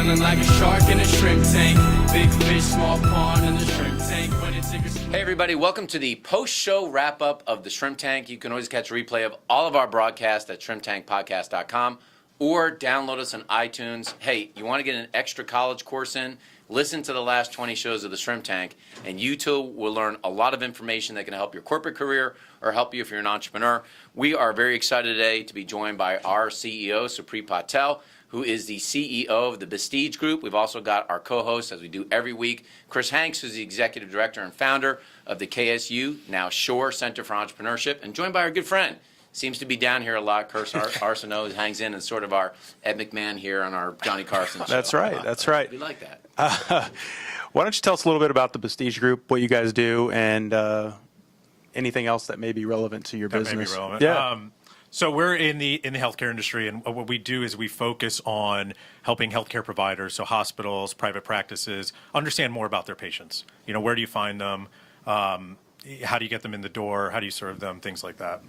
Swimming like a shark in a shrimp tank. Big fish, small pond in the shrimp tank. When it's Hey everybody, welcome to the post-show wrap-up of the Shrimp Tank. You can always catch a replay of all of our broadcasts at shrimptankpodcast.com or download us on iTunes. Hey, you want to get an extra college course in? Listen to the last 20 shows of the Shrimp Tank, and you too will learn a lot of information that can help your corporate career or help you if you're an entrepreneur. We are very excited today to be joined by our CEO, Suprit Patel, who is the CEO of the Bestige Group. We've also got our co-host, as we do every week, Chris Hanks, who's the executive director and founder of the KSU, now Shore Center for Entrepreneurship, and joined by our good friend, seems to be down here a lot, Chris Arsenault, hangs in as sort of our Ed McMahon here on our Johnny Carson show. That's right, that's right. We like that. Why don't you tell us a little bit about the Bestige Group, what you guys do, and anything else that may be relevant to your business? May be relevant. Yeah. So we're in the healthcare industry, and what we do is we focus on helping healthcare providers, so hospitals, private practices, understand more about their patients. You know, where do you find them? How do you get them in the door? How do you serve them? Things like that.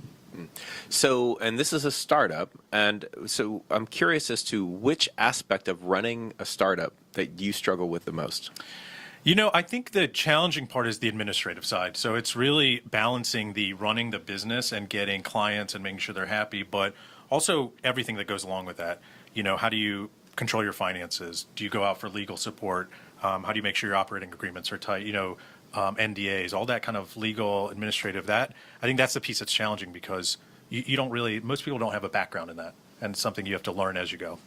So, and this is a startup, and so I'm curious as to which aspect of running a startup that you struggle with the most. You know, I think the challenging part is the administrative side. So it's really balancing the running the business and getting clients and making sure they're happy, but also everything that goes along with that. You know, how do you control your finances? Do you go out for legal support? How do you make sure your operating agreements are tight? You know, NDAs, all that kind of legal, administrative, I think that's the piece that's challenging because you don't really, most people don't have a background in that, and it's something you have to learn as you go.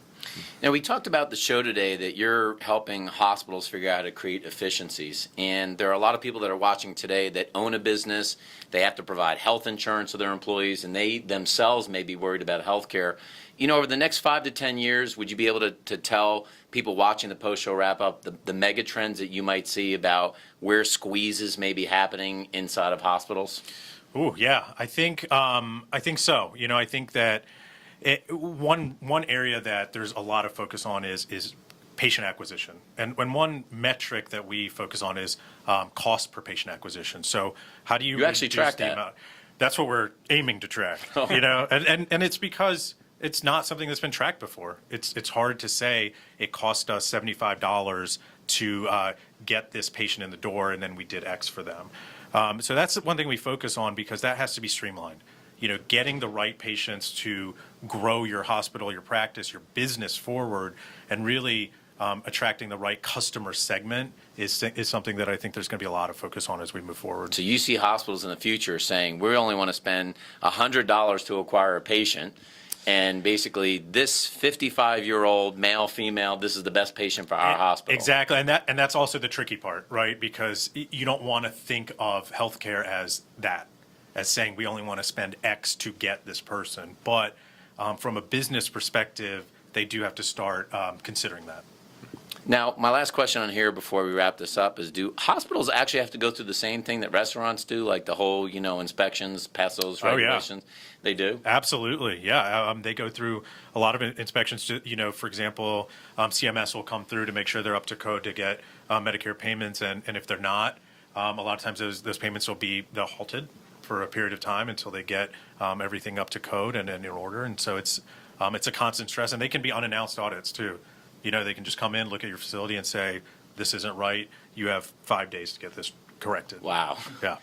Now, we talked about the show today that you're helping hospitals figure out how to create efficiencies. And there are a lot of people that are watching today that own a business. They have to provide health insurance to their employees, and they themselves may be worried about health care. You know, over the next 5 to 10 years, would you be able to tell people watching the post-show wrap-up the mega trends that you might see about where squeezes may be happening inside of hospitals? Oh, yeah. I think so. You know, I think that one area that there's a lot of focus on is patient acquisition, and one metric that we focus on is cost per patient acquisition. So how do you actually track that? Amount? That's what we're aiming to track. You know, and it's because it's not something that's been tracked before. It's hard to say it cost us $75 to get this patient in the door, and then we did X for them. So that's one thing we focus on because that has to be streamlined. You know, getting the right patients to grow your hospital, your practice, your business forward, and really attracting the right customer segment is something that I think there's going to be a lot of focus on as we move forward. So you see hospitals in the future saying, we only want to spend $100 to acquire a patient, and basically this 55-year-old male, female, this is the best patient for our hospital. Exactly, and that's also the tricky part, right? Because you don't want to think of healthcare as that, as saying we only want to spend X to get this person. But from a business perspective, they do have to start considering that. Now, my last question on here before we wrap this up is, do hospitals actually have to go through the same thing that restaurants do, like the whole, you know, inspections, pass those regulations? Oh, yeah. They do? Absolutely, yeah. They go through a lot of inspections. You know, for example, CMS will come through to make sure they're up to code to get Medicare payments, and if they're not, a lot of times those payments they'll halted for a period of time until they get everything up to code and in order. And so it's a constant stress, and they can be unannounced audits too. You know, they can just come in, look at your facility, and say, this isn't right. You have 5 days to get this corrected. Wow. Yeah.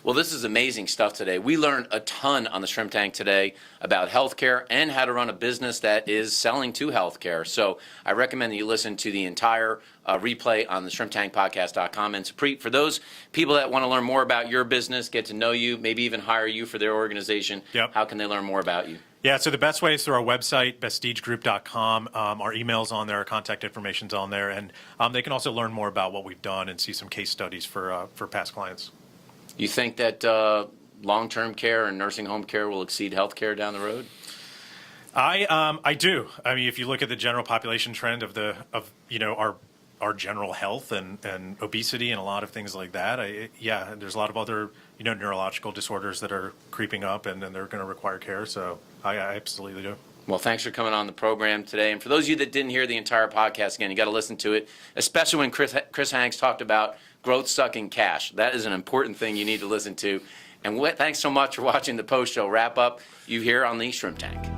Well, this is amazing stuff today. We learned a ton on the Shrimp Tank today about healthcare and how to run a business that is selling to healthcare. So I recommend that you listen to the entire replay on the shrimptankpodcast.com. And Suprit, for those people that want to learn more about your business, get to know you, maybe even hire you for their organization, how can they learn more about you? Yeah, so the best way is through our website, bestigegroup.com. Our email's on there, our contact information's on there, and they can also learn more about what we've done and see some case studies for past clients. You think that long-term care and nursing home care will exceed health care down the road? I do. I mean, if you look at the general population trend of you know our general health and obesity and a lot of things like that, there's a lot of other neurological disorders that are creeping up, and they're going to require care. So I absolutely do. Well, thanks for coming on the program today. And for those of you that didn't hear the entire podcast, again, you got to listen to it, especially when Chris Hanks talked about growth sucking cash. That is an important thing you need to listen to. And thanks so much for watching the post-show wrap-up you here on the Shrimp Tank.